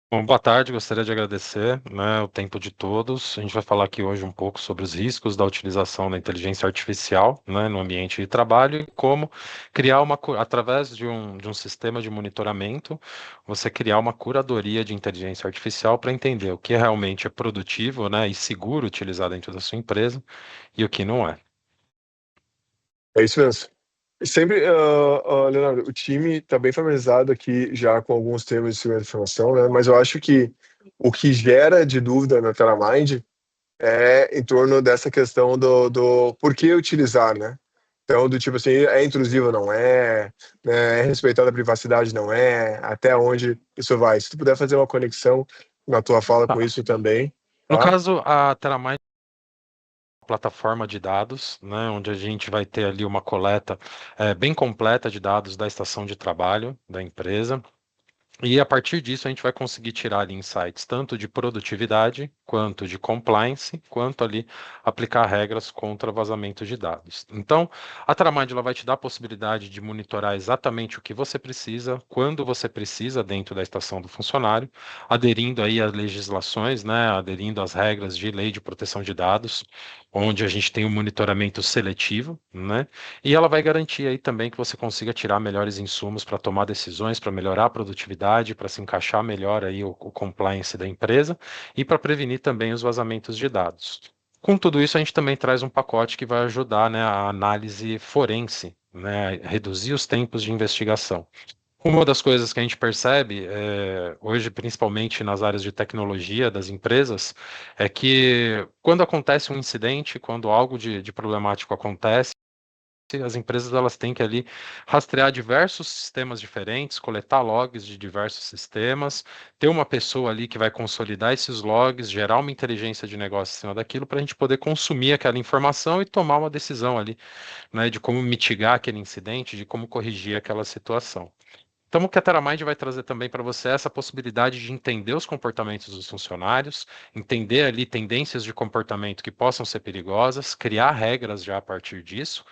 Bom, boa tarde, gostaria de agradecer, né, o tempo de todos. A gente vai falar aqui hoje um pouco sobre os riscos da utilização da inteligência artificial, né, no ambiente de trabalho e como criar através de um sistema de monitoramento, você criar uma curadoria de inteligência artificial para entender o que realmente é produtivo, né, e seguro utilizar dentro da sua empresa e o que não é. É isso mesmo. E sempre, Leonardo, o time está bem familiarizado aqui já com alguns termos de segurança da informação, né? Mas eu acho que o que gera de dúvida na TerraMind é em torno dessa questão do por que utilizar, né? Então, do tipo assim, é intrusivo, não é, né? É respeitada a privacidade, não é, até onde isso vai. Se tu puder fazer uma conexão na tua fala com Tá. isso também, No tá? caso, a Teramind é uma plataforma de dados, né, onde a gente vai ter ali uma coleta bem completa de dados da estação de trabalho da empresa. E a partir disso a gente vai conseguir tirar ali insights tanto de produtividade, quanto de compliance, quanto ali aplicar regras contra vazamento de dados. Então, a Tramind ela vai te dar a possibilidade de monitorar exatamente o que você precisa, quando você precisa dentro da estação do funcionário, aderindo aí às legislações, né, aderindo às regras de lei de proteção de dados, onde a gente tem o monitoramento seletivo, né? E ela vai garantir aí também que você consiga tirar melhores insumos para tomar decisões, para melhorar a produtividade, para se encaixar melhor aí o compliance da empresa e para prevenir também os vazamentos de dados. Com tudo isso, a gente também traz um pacote que vai ajudar, né, a análise forense, né, a reduzir os tempos de investigação. Uma das coisas que a gente percebe hoje, principalmente nas áreas de tecnologia das empresas, é que quando acontece um incidente, quando algo de problemático acontece, as empresas elas têm que ali rastrear diversos sistemas diferentes, coletar logs de diversos sistemas, ter uma pessoa ali que vai consolidar esses logs, gerar uma inteligência de negócio em cima daquilo para a gente poder consumir aquela informação e tomar uma decisão ali, né, de como mitigar aquele incidente, de como corrigir aquela situação. Então, o que a TerraMind vai trazer também para você é essa possibilidade de entender os comportamentos dos funcionários, entender ali tendências de comportamento que possam ser perigosas, criar regras já a partir disso,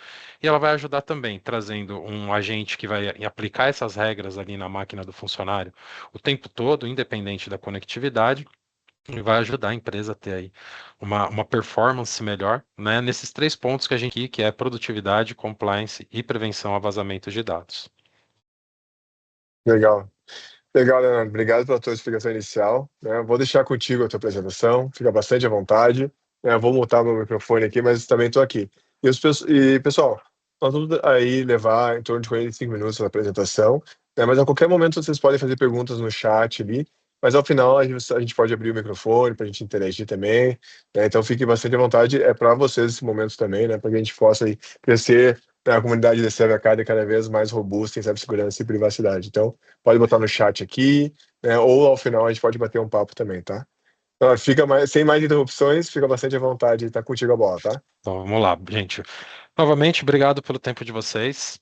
e ela vai ajudar também trazendo um agente que vai aplicar essas regras ali na máquina do funcionário o tempo todo, independente da conectividade, e vai ajudar a empresa a ter aí uma performance melhor, né, nesses três pontos que a gente aqui, que é produtividade, compliance e prevenção a vazamentos de dados. Legal. Legal, Leonardo. Obrigado pela tua explicação inicial, né? Vou deixar contigo a tua apresentação, fica bastante à vontade. Vou mutar meu microfone aqui, mas também estou aqui. Pessoal, nós vamos aí levar em torno de 45 minutos na apresentação, né? Mas a qualquer momento vocês podem fazer perguntas no chat ali, mas ao final a gente pode abrir o microfone para a gente interagir também, né? Então fiquem bastante à vontade, é para vocês esse momento também, né? Para que a gente possa aí crescer, né, a comunidade da CyberCard cada vez mais robusta em cibersegurança e privacidade. Então, pode botar no chat aqui, né? Ou ao final a gente pode bater um papo também, tá? Então, sem mais interrupções, fica bastante à vontade, tá contigo a bola, tá? Então, vamos lá, gente. Novamente, obrigado pelo tempo de vocês.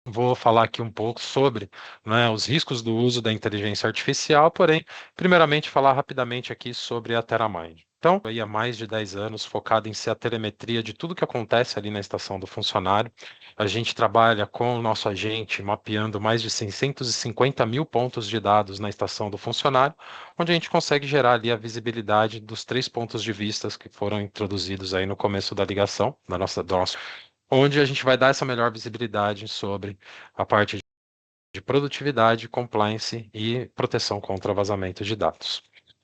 Vou falar aqui um pouco sobre, né, os riscos do uso da inteligência artificial, porém, primeiramente, falar rapidamente aqui sobre a TerraMind. Então, aí há mais de 10 anos focado em ser a telemetria de tudo que acontece ali na estação do funcionário. A gente trabalha com o nosso agente mapeando mais de 650 mil pontos de dados na estação do funcionário, onde a gente consegue gerar ali a visibilidade dos três pontos de vista que foram introduzidos aí no começo da ligação, do nosso onde a gente vai dar essa melhor visibilidade sobre a parte de produtividade, compliance e proteção contra vazamento de dados.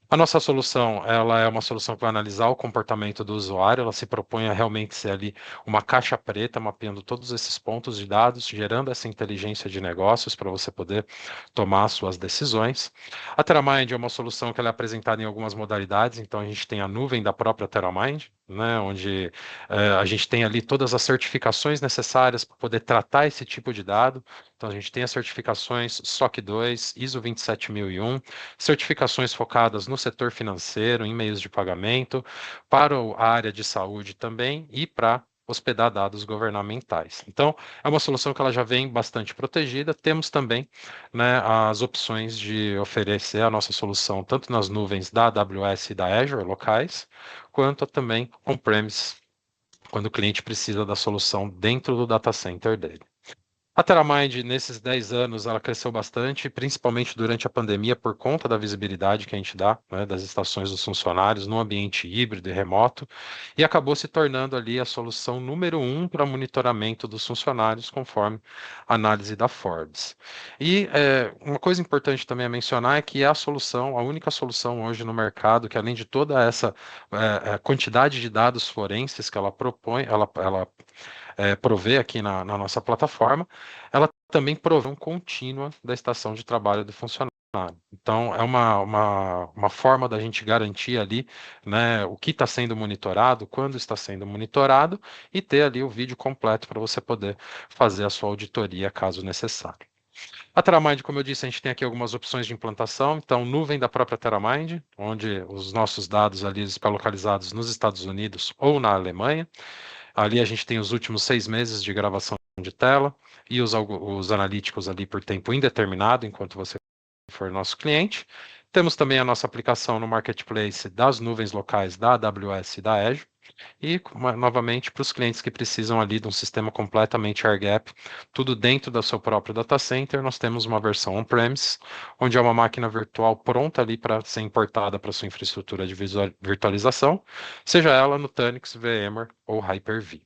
A nossa solução, ela é uma solução que vai analisar o comportamento do usuário, ela se propõe a realmente ser ali uma caixa preta, mapeando todos esses pontos de dados, gerando essa inteligência de negócios para você poder tomar suas decisões. A TerraMind é uma solução que ela é apresentada em algumas modalidades, então a gente tem a nuvem da própria TerraMind, né, onde a gente tem ali todas as certificações necessárias para poder tratar esse tipo de dado. Então a gente tem as certificações SOC 2, ISO 27001, certificações focadas no setor financeiro, em meios de pagamento, para a área de saúde também e para hospedar dados governamentais. Então, é uma solução que ela já vem bastante protegida. Temos também, né, as opções de oferecer a nossa solução tanto nas nuvens da AWS e da Azure locais, quanto também on-premise, quando o cliente precisa da solução dentro do data center dele. A TerraMind, nesses 10 anos, ela cresceu bastante, principalmente durante a pandemia, por conta da visibilidade que a gente dá, né, das estações dos funcionários no ambiente híbrido e remoto, e acabou se tornando ali a solução número um para monitoramento dos funcionários, conforme a análise da Forbes. E uma coisa importante também a mencionar é que é a solução, a única solução hoje no mercado, que além de toda essa quantidade de dados forenses que ela propõe, ela provê aqui na nossa plataforma, ela também provê um contínua da estação de trabalho do funcionário. Então, é uma forma da gente garantir ali, né, o que está sendo monitorado, quando está sendo monitorado, e ter ali o vídeo completo para você poder fazer a sua auditoria, caso necessário. A TerraMind, como eu disse, a gente tem aqui algumas opções de implantação. Então, nuvem da própria TerraMind, onde os nossos dados ali estão localizados nos Estados Unidos ou na Alemanha. Ali a gente tem os últimos 6 meses de gravação de tela e os analíticos ali por tempo indeterminado, enquanto você for nosso cliente. Temos também a nossa aplicação no marketplace das nuvens locais da AWS e da Azure. E, novamente, para os clientes que precisam ali de um sistema completamente air-gap, tudo dentro do seu próprio data center, nós temos uma versão on-premise, onde é uma máquina virtual pronta ali para ser importada para sua infraestrutura de virtualização, seja ela Nutanix, VMware ou Hyper-V.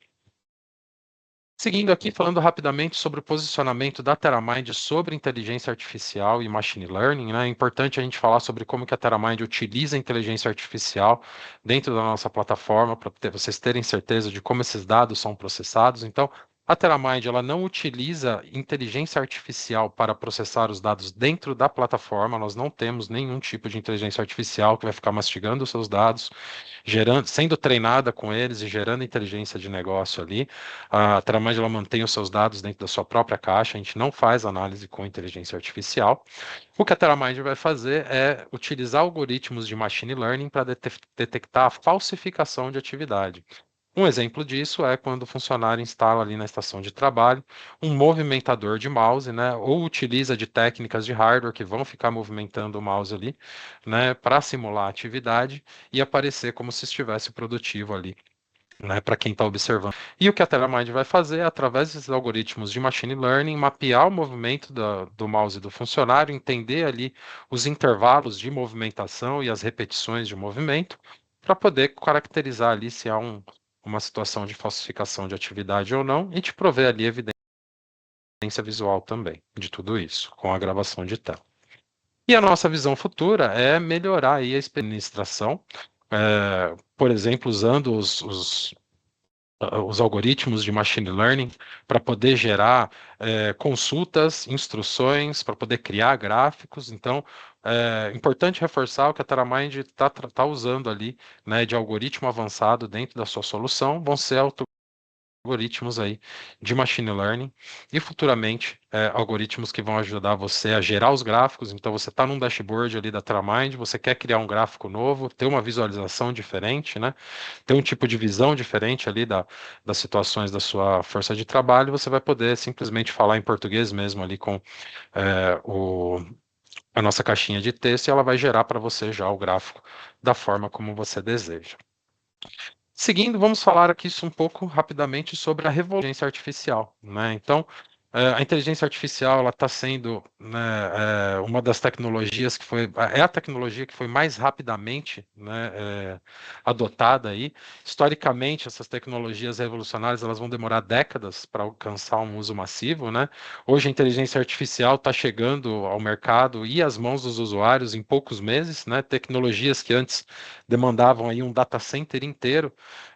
Seguindo aqui, falando rapidamente sobre o posicionamento da TerraMind sobre inteligência artificial e machine learning, né? É importante a gente falar sobre como que a TerraMind utiliza a inteligência artificial dentro da nossa plataforma, para vocês terem certeza de como esses dados são processados. Então, a TerraMind ela não utiliza inteligência artificial para processar os dados dentro da plataforma, nós não temos nenhum tipo de inteligência artificial que vai ficar mastigando os seus dados, sendo treinada com eles e gerando inteligência de negócio ali. A Tramand ela mantém os seus dados dentro da sua própria caixa, a gente não faz análise com inteligência artificial. O que a Teramind vai fazer é utilizar algoritmos de machine learning para detectar a falsificação de atividade. Um exemplo disso é quando o funcionário instala ali na estação de trabalho um movimentador de mouse, né, ou utiliza de técnicas de hardware que vão ficar movimentando o mouse ali, né, para simular a atividade e aparecer como se estivesse produtivo ali, né, para quem está observando. E o que a Telemind vai fazer, através desses algoritmos de machine learning, mapear o movimento do mouse do funcionário, entender ali os intervalos de movimentação e as repetições de movimento, para poder caracterizar ali se há uma situação de falsificação de atividade ou não, e te prover ali evidência visual também de tudo isso, com a gravação de tela. E a nossa visão futura é melhorar aí a administração, por exemplo, usando os algoritmos de machine learning para poder gerar consultas, instruções, para poder criar gráficos. Então, é importante reforçar o que a TerraMind está usando ali, né, de algoritmo avançado dentro da sua solução, vão ser algoritmos aí de machine learning e futuramente algoritmos que vão ajudar você a gerar os gráficos. Então você está num dashboard ali da TerraMind, você quer criar um gráfico novo, ter uma visualização diferente, né? Ter um tipo de visão diferente ali das situações da sua força de trabalho, você vai poder simplesmente falar em português mesmo ali com a nossa caixinha de texto e ela vai gerar para você já o gráfico da forma como você deseja. Seguindo, vamos falar aqui um pouco rapidamente sobre a revolução artificial, né? Então, a inteligência artificial ela está sendo, né, uma das tecnologias que é a tecnologia que foi mais rapidamente, né, adotada aí. Historicamente, essas tecnologias revolucionárias elas vão demorar décadas para alcançar um uso massivo, né? Hoje a inteligência artificial está chegando ao mercado e às mãos dos usuários em poucos meses, né? Tecnologias que antes demandavam aí um data center inteiro,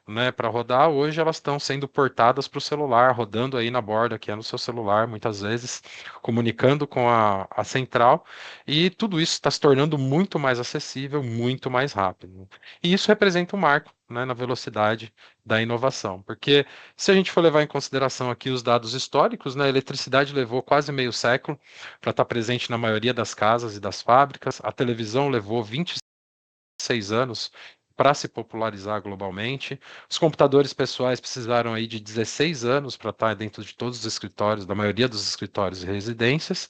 né, para rodar, hoje elas estão sendo portadas para o celular, rodando aí na borda, que é no seu celular, muitas vezes, comunicando com a central, e tudo isso está se tornando muito mais acessível, muito mais rápido. E isso representa um marco, né, na velocidade da inovação, porque se a gente for levar em consideração aqui os dados históricos, né, a eletricidade levou quase meio século para estar presente na maioria das casas e das fábricas, a televisão levou 26 anos para se popularizar globalmente. Os computadores pessoais precisaram aí de 16 anos para estar dentro de todos os escritórios, da maioria dos escritórios e residências.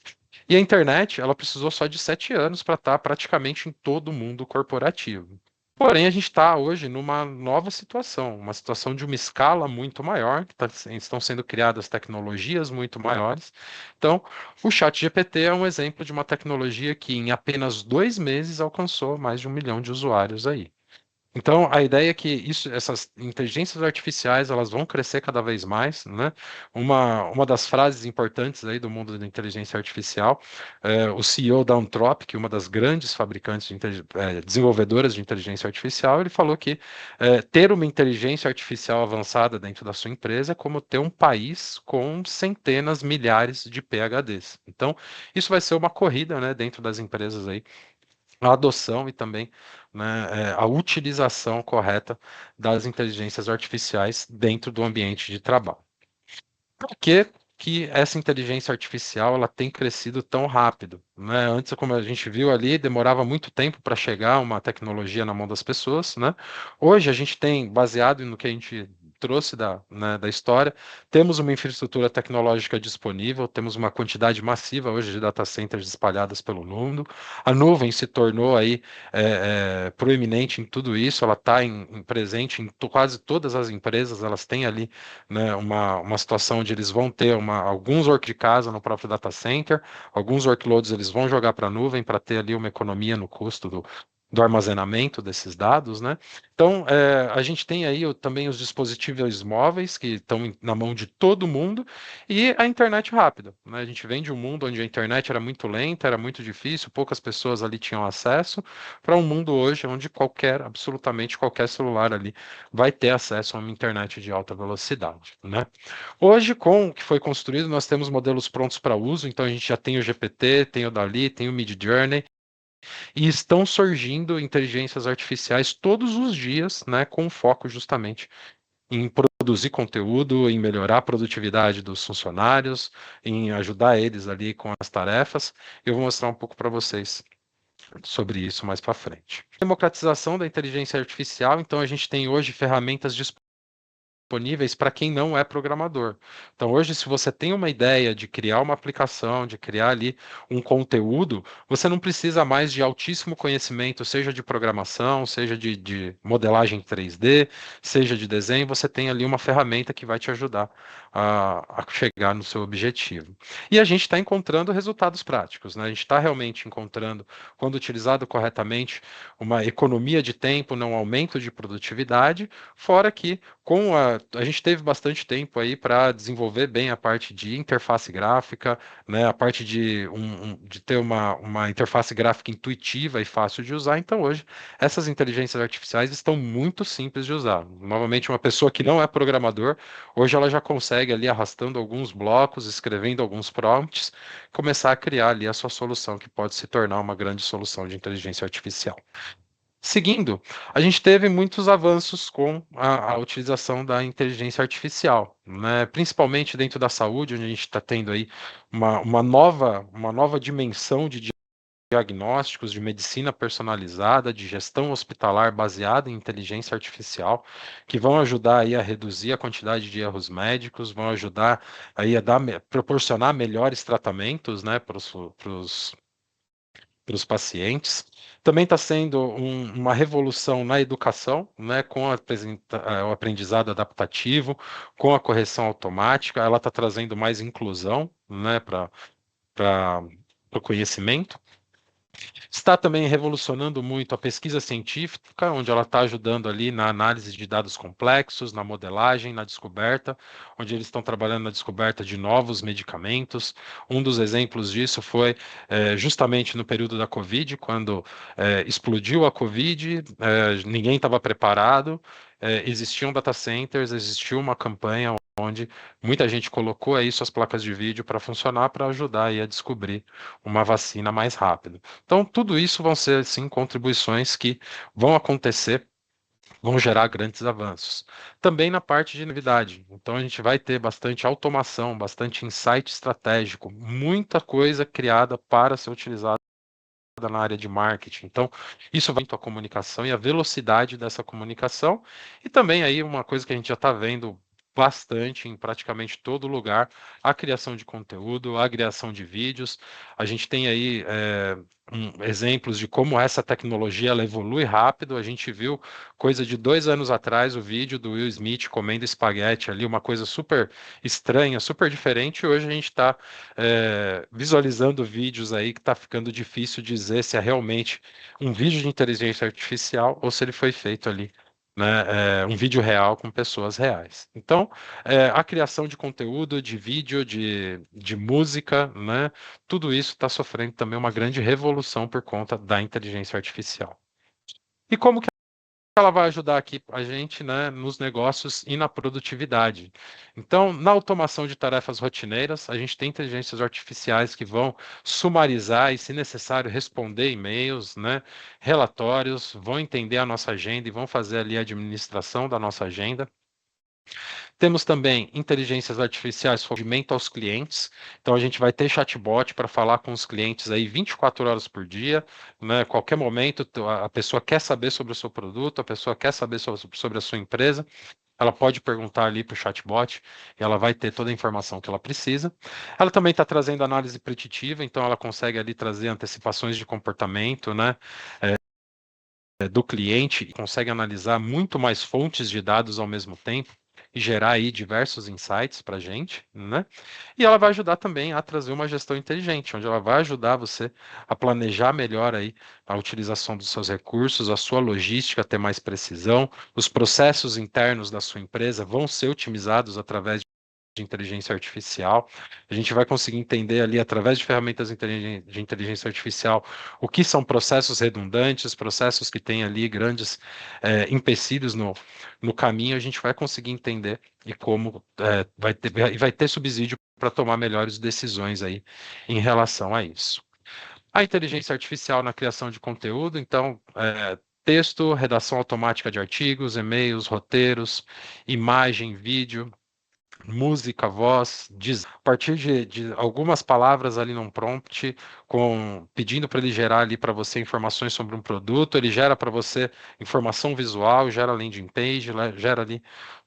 E a internet, ela precisou só de 7 anos para estar praticamente em todo o mundo corporativo. Porém, a gente está hoje numa nova situação, uma situação de uma escala muito maior, estão sendo criadas tecnologias muito maiores. Então, o ChatGPT é um exemplo de uma tecnologia que em apenas 2 meses alcançou mais de 1 milhão de usuários aí. Então, a ideia é que essas inteligências artificiais elas vão crescer cada vez mais, né? Uma das frases importantes aí do mundo da inteligência artificial, o CEO da Anthropic, uma das grandes fabricantes desenvolvedoras de inteligência artificial, ele falou que ter uma inteligência artificial avançada dentro da sua empresa é como ter um país com centenas, milhares de PhDs. Então, isso vai ser uma corrida, né, dentro das empresas aí a adoção e também, né, a utilização correta das inteligências artificiais dentro do ambiente de trabalho. Por que essa inteligência artificial ela tem crescido tão rápido, né? Antes, como a gente viu ali, demorava muito tempo para chegar uma tecnologia na mão das pessoas, né? Hoje a gente tem, baseado no que a gente trouxe da história, temos uma infraestrutura tecnológica disponível, temos uma quantidade massiva hoje de data centers espalhadas pelo mundo. A nuvem se tornou aí proeminente em tudo isso, ela está presente em quase todas as empresas, elas têm ali, né, uma situação onde eles vão ter alguns work de casa no próprio data center, alguns workloads eles vão jogar para a nuvem para ter ali uma economia no custo do armazenamento desses dados, né? Então, a gente tem aí também os dispositivos móveis que estão na mão de todo mundo e a internet rápida, né? A gente vem de um mundo onde a internet era muito lenta, era muito difícil, poucas pessoas ali tinham acesso, para um mundo hoje onde absolutamente qualquer celular ali vai ter acesso a uma internet de alta velocidade, né? Hoje, com o que foi construído, nós temos modelos prontos para uso, então a gente já tem o GPT, tem o Dali, tem o Midjourney, e estão surgindo inteligências artificiais todos os dias, né, com foco justamente em produzir conteúdo, em melhorar a produtividade dos funcionários, em ajudar eles ali com as tarefas. Eu vou mostrar um pouco para vocês sobre isso mais para frente. Democratização da inteligência artificial, então a gente tem hoje ferramentas disponíveis para quem não é programador. Então, hoje, se você tem uma ideia de criar uma aplicação, de criar ali um conteúdo, você não precisa mais de altíssimo conhecimento, seja de programação, seja de modelagem 3D, seja de desenho, você tem ali uma ferramenta que vai te ajudar a chegar no seu objetivo. E a gente está encontrando resultados práticos, né? A gente está realmente encontrando, quando utilizado corretamente, uma economia de tempo, não aumento de produtividade, fora que a gente teve bastante tempo aí para desenvolver bem a parte de interface gráfica, né, a parte de ter uma interface gráfica intuitiva e fácil de usar. Então, hoje, essas inteligências artificiais estão muito simples de usar. Novamente, uma pessoa que não é programador, hoje ela já consegue ali arrastando alguns blocos, escrevendo alguns prompts, começar a criar ali a sua solução, que pode se tornar uma grande solução de inteligência artificial. Seguindo, a gente teve muitos avanços com a utilização da inteligência artificial, né? Principalmente dentro da saúde, onde a gente está tendo aí uma nova dimensão de diagnósticos, de medicina personalizada, de gestão hospitalar baseada em inteligência artificial, que vão ajudar aí a reduzir a quantidade de erros médicos, vão ajudar aí proporcionar melhores tratamentos, né, para os pacientes. Também está sendo uma revolução na educação, né, com o aprendizado adaptativo, com a correção automática. Ela está trazendo mais inclusão, né, para o conhecimento. Está também revolucionando muito a pesquisa científica, onde ela está ajudando ali na análise de dados complexos, na modelagem, na descoberta, onde eles estão trabalhando na descoberta de novos medicamentos. Um dos exemplos disso foi justamente no período da Covid, quando explodiu a Covid, ninguém estava preparado, existiam data centers, existiu uma campanha onde muita gente colocou aí suas placas de vídeo para funcionar, para ajudar aí a descobrir uma vacina mais rápido. Então, tudo isso vão ser, sim, contribuições que vão acontecer, vão gerar grandes avanços. Também na parte de novidade. Então, a gente vai ter bastante automação, bastante insight estratégico, muita coisa criada para ser utilizada na área de marketing. Então, isso vai muito a comunicação e a velocidade dessa comunicação. E também aí uma coisa que a gente já está vendo bastante em praticamente todo lugar a criação de conteúdo, a criação de vídeos. A gente tem aí exemplos de como essa tecnologia ela evolui rápido. A gente viu coisa de 2 anos atrás o vídeo do Will Smith comendo espaguete ali, uma coisa super estranha, super diferente. E hoje a gente está visualizando vídeos aí que está ficando difícil dizer se é realmente um vídeo de inteligência artificial ou se ele foi feito ali, né, um vídeo real com pessoas reais. Então, a criação de conteúdo, de vídeo, de música, né, tudo isso está sofrendo também uma grande revolução por conta da inteligência artificial. E como que ela vai ajudar aqui a gente, né, nos negócios e na produtividade? Então, na automação de tarefas rotineiras, a gente tem inteligências artificiais que vão sumarizar e, se necessário, responder e-mails, né, relatórios, vão entender a nossa agenda e vão fazer ali a administração da nossa agenda. Temos também inteligências artificiais de atendimento aos clientes. Então a gente vai ter chatbot para falar com os clientes aí 24 horas por dia, né? Qualquer momento a pessoa quer saber sobre o seu produto, a pessoa quer saber sobre a sua empresa. Ela pode perguntar ali para o chatbot e ela vai ter toda a informação que ela precisa. Ela também está trazendo análise preditiva, então ela consegue ali trazer antecipações de comportamento, né, do cliente e consegue analisar muito mais fontes de dados ao mesmo tempo e gerar aí diversos insights para a gente, né? E ela vai ajudar também a trazer uma gestão inteligente, onde ela vai ajudar você a planejar melhor aí a utilização dos seus recursos, a sua logística, ter mais precisão, os processos internos da sua empresa vão ser otimizados através de inteligência artificial. A gente vai conseguir entender ali, através de ferramentas de inteligência artificial, o que são processos redundantes, processos que têm ali grandes empecilhos no caminho, a gente vai conseguir entender e como vai ter subsídio para tomar melhores decisões aí em relação a isso. A inteligência artificial na criação de conteúdo, então, texto, redação automática de artigos, e-mails, roteiros, imagem, vídeo, música, voz, a partir de algumas palavras ali num prompt, pedindo para ele gerar ali para você informações sobre um produto, ele gera para você informação visual, gera landing page, gera ali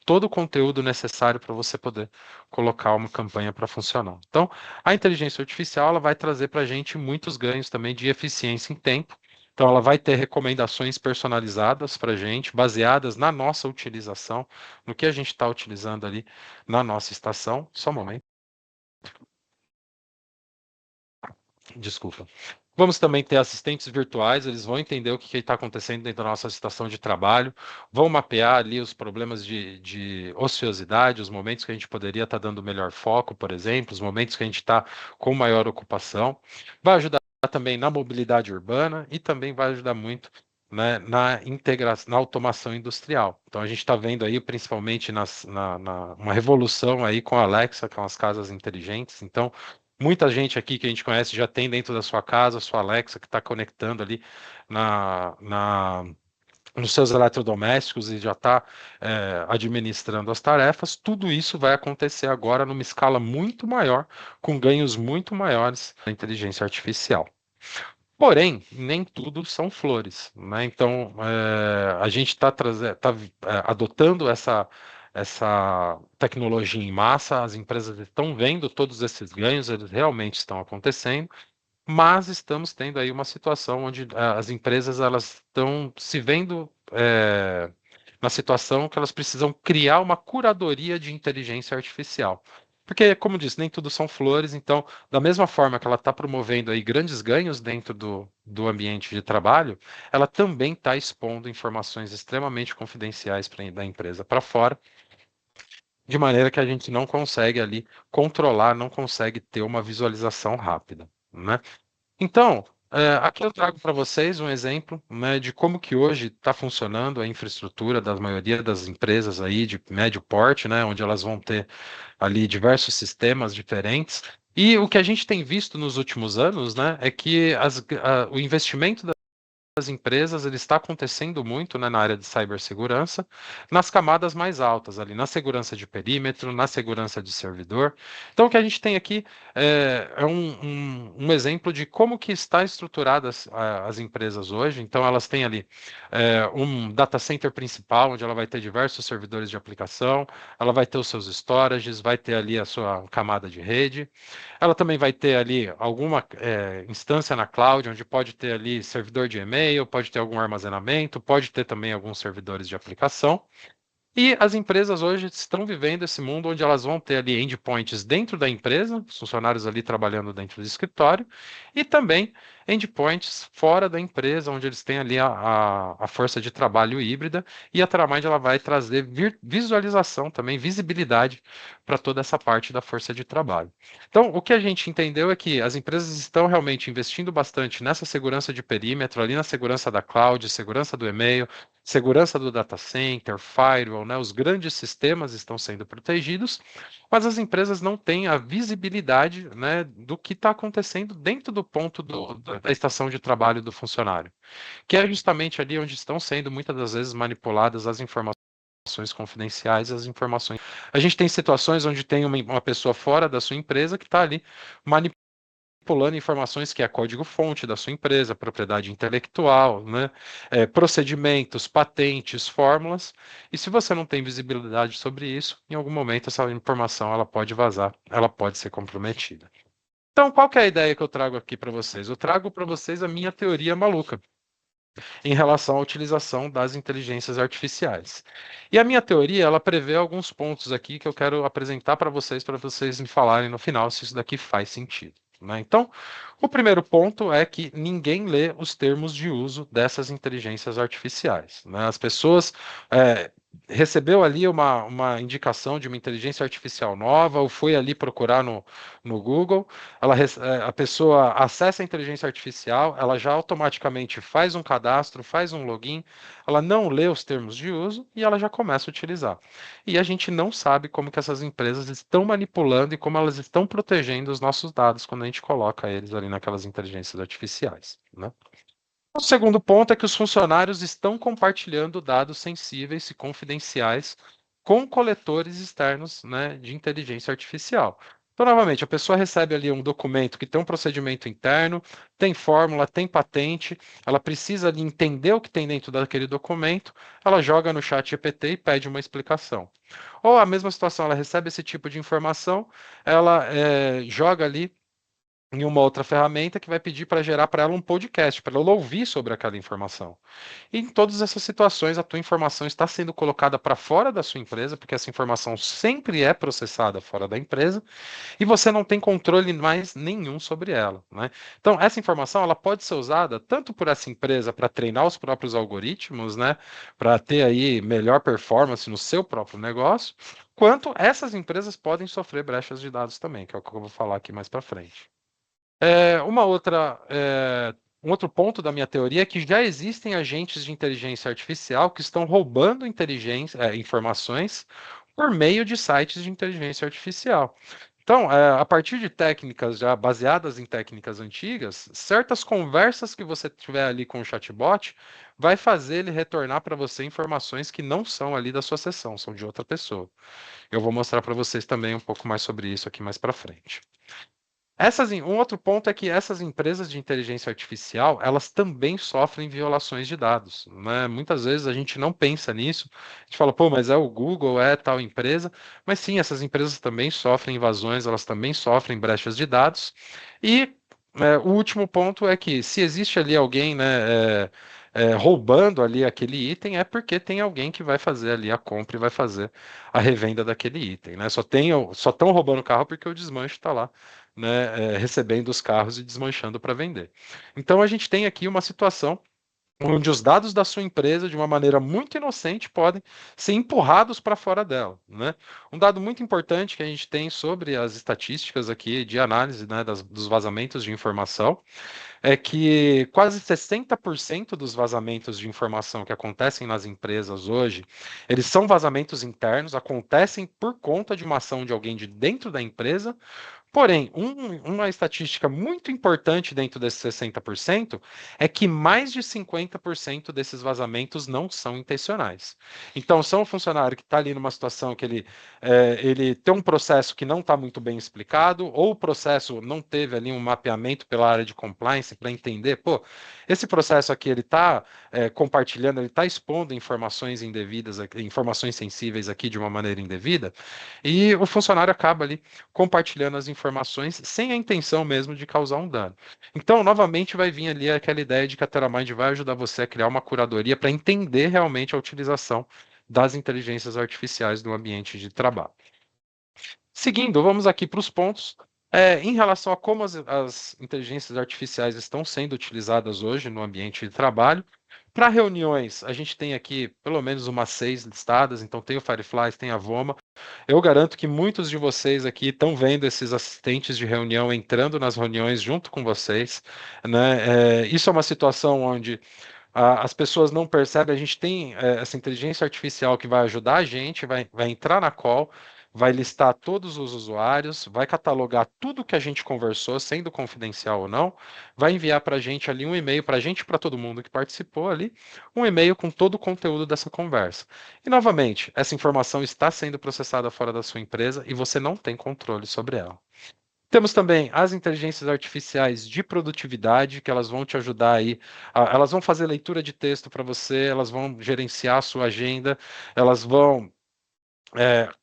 todo o conteúdo necessário para você poder colocar uma campanha para funcionar. Então, a inteligência artificial ela vai trazer para a gente muitos ganhos também de eficiência em tempo. Então, ela vai ter recomendações personalizadas para a gente, baseadas na nossa utilização, no que a gente está utilizando ali na nossa estação. Só um momento. Desculpa. Vamos também ter assistentes virtuais, eles vão entender o que está acontecendo dentro da nossa estação de trabalho, vão mapear ali os problemas de ociosidade, os momentos que a gente poderia estar dando melhor foco, por exemplo, os momentos que a gente está com maior ocupação. Vai ajudar também na mobilidade urbana e também vai ajudar muito, né, na integração, na automação industrial. Então a gente está vendo aí, principalmente uma revolução aí com a Alexa, com as casas inteligentes. Então, muita gente aqui que a gente conhece já tem dentro da sua casa, sua Alexa, que está conectando ali na, na, nos seus eletrodomésticos e já está administrando as tarefas. Tudo isso vai acontecer agora numa escala muito maior, com ganhos muito maiores da inteligência artificial. Porém, nem tudo são flores, né? Então, a gente está adotando essa tecnologia em massa, as empresas estão vendo todos esses ganhos, eles realmente estão acontecendo, mas estamos tendo aí uma situação onde as empresas elas estão se vendo na situação que elas precisam criar uma curadoria de inteligência artificial. Porque, como disse, nem tudo são flores, então, da mesma forma que ela está promovendo aí grandes ganhos dentro do ambiente de trabalho, ela também está expondo informações extremamente confidenciais da empresa para fora, de maneira que a gente não consegue ali controlar, não consegue ter uma visualização rápida, né? Então, aqui eu trago para vocês um exemplo, né, de como que hoje está funcionando a infraestrutura da maioria das empresas aí de médio porte, né, onde elas vão ter ali diversos sistemas diferentes. E o que a gente tem visto nos últimos anos, né, é que o investimento das empresas ele está acontecendo muito, né, na área de cibersegurança, nas camadas mais altas, ali na segurança de perímetro, na segurança de servidor. Então, o que a gente tem aqui é um exemplo de como que está estruturadas as empresas hoje. Então, elas têm ali um data center principal, onde ela vai ter diversos servidores de aplicação, ela vai ter os seus storages, vai ter ali a sua camada de rede, ela também vai ter ali alguma instância na cloud, onde pode ter ali servidor de e-mail, pode ter algum armazenamento, pode ter também alguns servidores de aplicação. E as empresas hoje estão vivendo esse mundo onde elas vão ter ali endpoints dentro da empresa, os funcionários ali trabalhando dentro do escritório, e também endpoints fora da empresa, onde eles têm ali a força de trabalho híbrida, e a Teramind ela vai trazer visualização também, visibilidade para toda essa parte da força de trabalho. Então, o que a gente entendeu é que as empresas estão realmente investindo bastante nessa segurança de perímetro, ali na segurança da cloud, segurança do e-mail, segurança do data center, firewall, né? Os grandes sistemas estão sendo protegidos, mas as empresas não têm a visibilidade, né, do que está acontecendo dentro do ponto da estação de trabalho do funcionário, que é justamente ali onde estão sendo muitas das vezes manipuladas as informações confidenciais, as informações. A gente tem situações onde tem uma pessoa fora da sua empresa que está ali manipulando informações que é código-fonte da sua empresa, propriedade intelectual, né? Procedimentos, patentes, fórmulas. E se você não tem visibilidade sobre isso, em algum momento essa informação ela pode vazar, ela pode ser comprometida. Então, qual que é a ideia que eu trago aqui para vocês? Eu trago para vocês a minha teoria maluca em relação à utilização das inteligências artificiais. E a minha teoria, ela prevê alguns pontos aqui que eu quero apresentar para vocês me falarem no final se isso daqui faz sentido. Né? Então, o primeiro ponto é que ninguém lê os termos de uso dessas inteligências artificiais. Né? As pessoas recebeu ali uma indicação de uma inteligência artificial nova, ou foi ali procurar no Google, a pessoa acessa a inteligência artificial, ela já automaticamente faz um cadastro, faz um login, ela não lê os termos de uso e ela já começa a utilizar. E a gente não sabe como que essas empresas estão manipulando e como elas estão protegendo os nossos dados quando a gente coloca eles ali naquelas inteligências artificiais, né? O segundo ponto é que os funcionários estão compartilhando dados sensíveis e confidenciais com coletores externos, né, de inteligência artificial. Então, novamente, a pessoa recebe ali um documento que tem um procedimento interno, tem fórmula, tem patente, ela precisa ali entender o que tem dentro daquele documento, ela joga no chat GPT e pede uma explicação. Ou a mesma situação, ela recebe esse tipo de informação, ela joga ali em uma outra ferramenta que vai pedir para gerar para ela um podcast, para ela ouvir sobre aquela informação. E em todas essas situações, a tua informação está sendo colocada para fora da sua empresa, porque essa informação sempre é processada fora da empresa, e você não tem controle mais nenhum sobre ela, né? Então, essa informação ela pode ser usada tanto por essa empresa para treinar os próprios algoritmos, né, para ter aí melhor performance no seu próprio negócio, quanto essas empresas podem sofrer brechas de dados também, que é o que eu vou falar aqui mais para frente. Um outro ponto da minha teoria é que já existem agentes de inteligência artificial que estão roubando informações por meio de sites de inteligência artificial. Então, a partir de técnicas já baseadas em técnicas antigas, certas conversas que você tiver ali com o chatbot vai fazer ele retornar para você informações que não são ali da sua sessão, são de outra pessoa. Eu vou mostrar para vocês também um pouco mais sobre isso aqui mais para frente. Um outro ponto é que essas empresas de inteligência artificial, elas também sofrem violações de dados, né? Muitas vezes a gente não pensa nisso, a gente fala, pô, mas é o Google, é tal empresa, mas sim, essas empresas também sofrem invasões, elas também sofrem brechas de dados, e o último ponto é que se existe ali alguém, né, roubando ali aquele item, é porque tem alguém que vai fazer ali a compra e vai fazer a revenda daquele item, né? Só estão roubando o carro porque o desmanche está lá, né, recebendo os carros e desmanchando para vender. Então a gente tem aqui uma situação onde os dados da sua empresa, de uma maneira muito inocente, podem ser empurrados para fora dela, né? Um dado muito importante que a gente tem sobre as estatísticas aqui de análise, né, dos vazamentos de informação é que quase 60% dos vazamentos de informação que acontecem nas empresas hoje, eles são vazamentos internos, acontecem por conta de uma ação de alguém de dentro da empresa, Porém, uma estatística muito importante dentro desses 60% é que mais de 50% desses vazamentos não são intencionais. Então, são um funcionário que está ali numa situação que ele tem um processo que não está muito bem explicado, ou o processo não teve ali um mapeamento pela área de compliance para entender, pô, esse processo aqui ele está compartilhando, ele está expondo informações indevidas, informações sensíveis aqui de uma maneira indevida, e o funcionário acaba ali compartilhando as informações sem a intenção mesmo de causar um dano. Então, novamente, vai vir ali aquela ideia de que a TerraMind vai ajudar você a criar uma curadoria para entender realmente a utilização das inteligências artificiais no ambiente de trabalho. Seguindo, vamos aqui para os pontos. Em relação a como as inteligências artificiais estão sendo utilizadas hoje no ambiente de trabalho, para reuniões, a gente tem aqui pelo menos umas 6 listadas, então tem o Firefly, tem a Voma. Eu garanto que muitos de vocês aqui estão vendo esses assistentes de reunião entrando nas reuniões junto com vocês, né? Isso é uma situação onde as pessoas não percebem, a gente tem essa inteligência artificial que vai ajudar a gente, vai entrar na call, vai listar todos os usuários, vai catalogar tudo que a gente conversou, sendo confidencial ou não, vai enviar para a gente ali um e-mail, para a gente e para todo mundo que participou ali, um e-mail com todo o conteúdo dessa conversa. E, novamente, essa informação está sendo processada fora da sua empresa e você não tem controle sobre ela. Temos também as inteligências artificiais de produtividade, que elas vão te ajudar aí, elas vão fazer leitura de texto para você, elas vão gerenciar a sua agenda, elas vão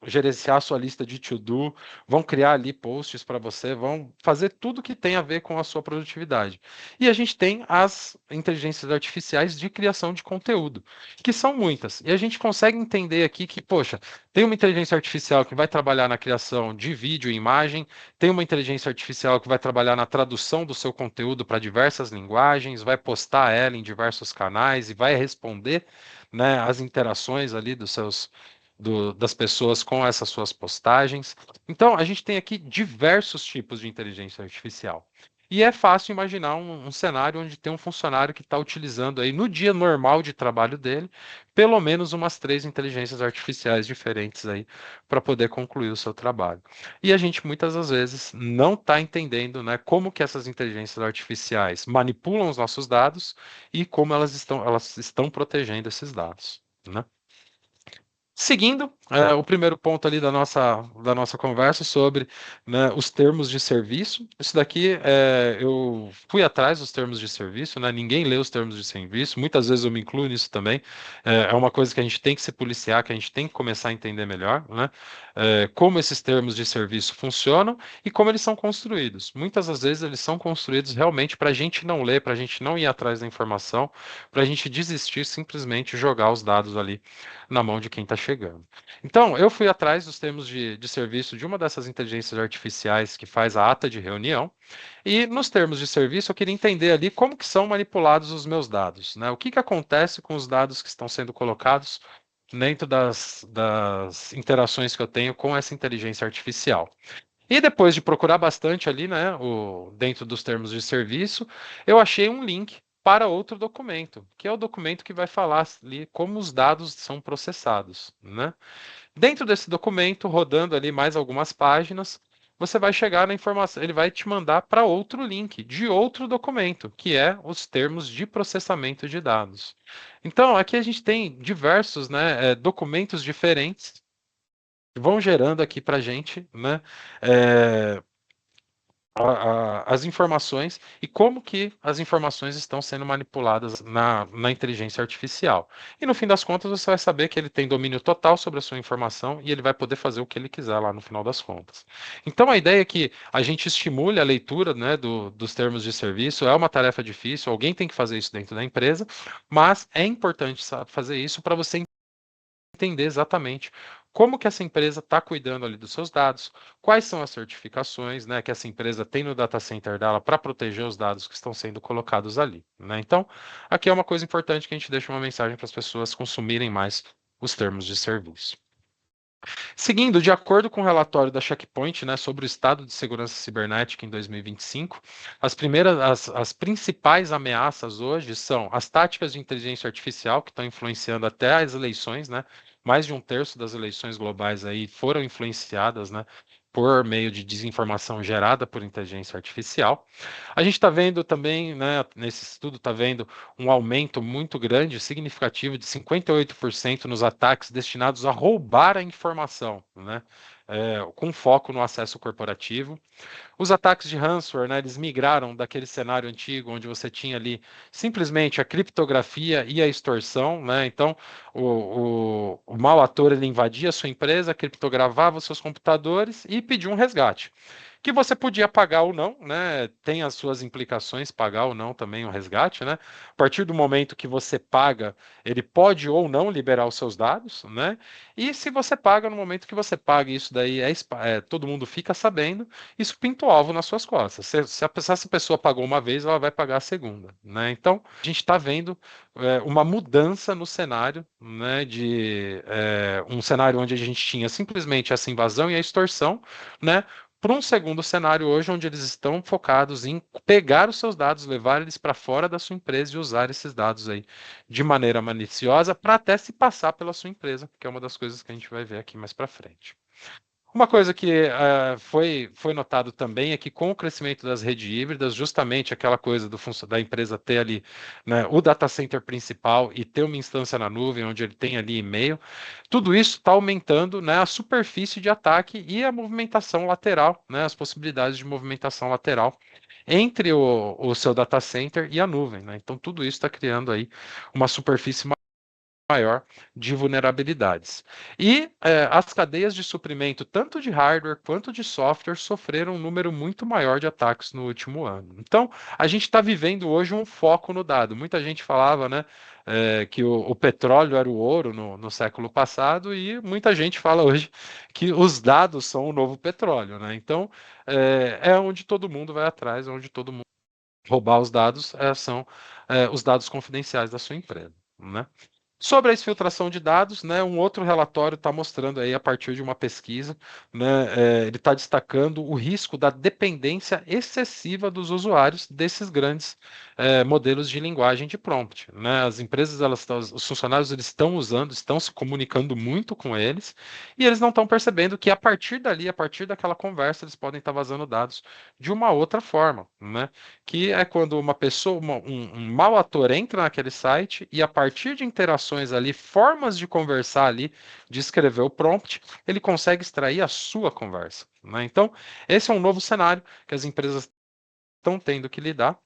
gerenciar a sua lista de to-do, vão criar ali posts para você, vão fazer tudo que tem a ver com a sua produtividade. E a gente tem as inteligências artificiais de criação de conteúdo, que são muitas. E a gente consegue entender aqui que, poxa, tem uma inteligência artificial que vai trabalhar na criação de vídeo e imagem, tem uma inteligência artificial que vai trabalhar na tradução do seu conteúdo para diversas linguagens, vai postar ela em diversos canais e vai responder, né, as interações ali das pessoas com essas suas postagens. Então, a gente tem aqui diversos tipos de inteligência artificial. E é fácil imaginar um cenário onde tem um funcionário que está utilizando aí no dia normal de trabalho dele, pelo menos umas 3 inteligências artificiais diferentes aí para poder concluir o seu trabalho. E a gente muitas das vezes não está entendendo, né, como que essas inteligências artificiais manipulam os nossos dados e como elas estão protegendo esses dados, né? Seguindo, o primeiro ponto ali da nossa conversa sobre, né, os termos de serviço. Isso daqui, eu fui atrás dos termos de serviço, né? Ninguém lê os termos de serviço, muitas vezes eu me incluo nisso também. É uma coisa que a gente tem que se policiar, que a gente tem que começar a entender melhor, né? Como esses termos de serviço funcionam e como eles são construídos. Muitas das vezes eles são construídos realmente para a gente não ler, para a gente não ir atrás da informação, para a gente desistir simplesmente jogar os dados ali na mão de quem está chegando. Então, eu fui atrás dos termos de serviço de uma dessas inteligências artificiais que faz a ata de reunião, e nos termos de serviço eu queria entender ali como que são manipulados os meus dados, né? O que acontece com os dados que estão sendo colocados dentro das interações que eu tenho com essa inteligência artificial. E depois de procurar bastante ali, né, dentro dos termos de serviço, eu achei um link para outro documento, que é o documento que vai falar ali como os dados são processados, né? Dentro desse documento, rodando ali mais algumas páginas, você vai chegar na informação, ele vai te mandar para outro link de outro documento, que é os termos de processamento de dados. Então, aqui a gente tem diversos, né, documentos diferentes vão gerando aqui para a gente, né, é, as informações e como que as informações estão sendo manipuladas na inteligência artificial. E no fim das contas, você vai saber que ele tem domínio total sobre a sua informação e ele vai poder fazer o que ele quiser lá no final das contas. Então, a ideia é que a gente estimule a leitura, né, dos termos de serviço. É uma tarefa difícil, alguém tem que fazer isso dentro da empresa, mas é importante fazer isso para você entender exatamente como que essa empresa está cuidando ali dos seus dados, quais são as certificações, né, que essa empresa tem no data center dela para proteger os dados que estão sendo colocados ali, né? Então, aqui é uma coisa importante que a gente deixa uma mensagem para as pessoas consumirem mais os termos de serviço. Seguindo, de acordo com o relatório da Checkpoint, né, sobre o estado de segurança cibernética em 2025, as principais ameaças hoje são as táticas de inteligência artificial, que estão influenciando até as eleições, né? Mais de um terço das eleições globais aí foram influenciadas, né, por meio de desinformação gerada por inteligência artificial. A gente está vendo também, né, nesse estudo, está vendo um aumento muito grande, significativo, de 58% nos ataques destinados a roubar a informação, né, com foco no acesso corporativo. Os ataques de ransomware, né, eles migraram daquele cenário antigo onde você tinha ali simplesmente a criptografia e a extorsão, né? Então, o mau ator ele invadia a sua empresa, criptografava os seus computadores e pedia um resgate que você podia pagar ou não, né? Tem as suas implicações, pagar ou não também o resgate, né? A partir do momento que você paga, ele pode ou não liberar os seus dados, né? E se você paga, no momento que você paga, isso daí todo mundo fica sabendo, isso pinta o alvo nas suas costas. Se essa pessoa pagou uma vez, ela vai pagar a segunda, né? Então, a gente está vendo uma mudança no cenário, né? De um cenário onde a gente tinha simplesmente essa invasão e a extorsão, né? Para um segundo cenário hoje, onde eles estão focados em pegar os seus dados, levar eles para fora da sua empresa e usar esses dados aí de maneira maliciosa para até se passar pela sua empresa, que é uma das coisas que a gente vai ver aqui mais para frente. Uma coisa que foi notado também é que com o crescimento das redes híbridas, justamente aquela coisa da empresa ter ali, né, o data center principal e ter uma instância na nuvem onde ele tem ali e-mail, tudo isso está aumentando, né, a superfície de ataque e a movimentação lateral, né, as possibilidades de movimentação lateral entre o seu data center e a nuvem, né? Então tudo isso está criando aí uma superfície maior de vulnerabilidades. E as cadeias de suprimento, tanto de hardware quanto de software, sofreram um número muito maior de ataques no último ano. Então, a gente está vivendo hoje um foco no dado. Muita gente falava, né, que o petróleo era o ouro no século passado, e muita gente fala hoje que os dados são o novo petróleo, né? Então, é onde todo mundo vai atrás, onde todo mundo roubar os dados são os dados confidenciais da sua empresa, né? Sobre a exfiltração de dados, né, um outro relatório está mostrando aí, a partir de uma pesquisa, né, ele está destacando o risco da dependência excessiva dos usuários desses grandes modelos de linguagem de prompt. Né? As empresas, os funcionários, eles estão usando, estão se comunicando muito com eles, e eles não estão percebendo que a partir dali, a partir daquela conversa, eles podem estar vazando dados de uma outra forma, né? Que é quando uma pessoa, um mau ator entra naquele site e a partir de interações ali, formas de conversar ali, de escrever o prompt, ele consegue extrair a sua conversa, né? Então, esse é um novo cenário que as empresas estão tendo que lidar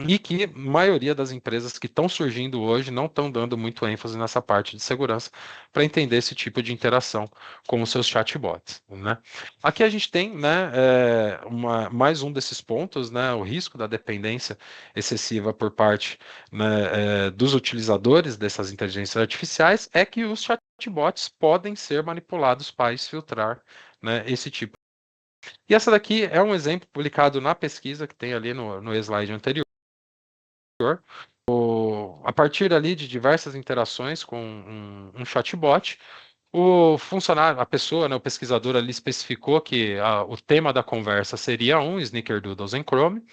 e que a maioria das empresas que estão surgindo hoje não estão dando muito ênfase nessa parte de segurança para entender esse tipo de interação com os seus chatbots, né? Aqui a gente tem, né, mais um desses pontos, né, o risco da dependência excessiva por parte, né, dos utilizadores dessas inteligências artificiais é que os chatbots podem ser manipulados para exfiltrar, né, esse tipo. E essa daqui é um exemplo publicado na pesquisa que tem ali no slide anterior. A partir ali de diversas interações com um chatbot, o funcionário, a pessoa, né, o pesquisador ali especificou que o tema da conversa seria Snickerdoodles em Chrome.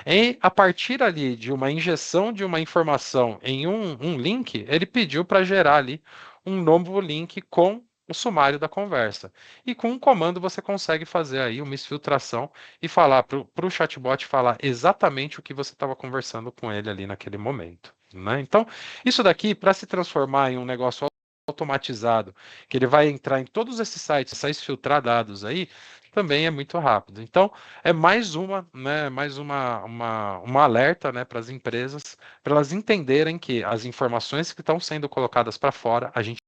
E a partir ali de uma injeção de uma informação em um link, ele pediu para gerar ali um novo link com o sumário da conversa. E com um comando você consegue fazer aí uma exfiltração e falar para o chatbot falar exatamente o que você estava conversando com ele ali naquele momento, né? Então, isso daqui, para se transformar em um negócio automatizado, que ele vai entrar em todos esses sites, sai filtrar dados aí, também é muito rápido. Então, é mais uma, né, mais uma alerta, né, para as empresas, para elas entenderem que as informações que estão sendo colocadas para fora, a gente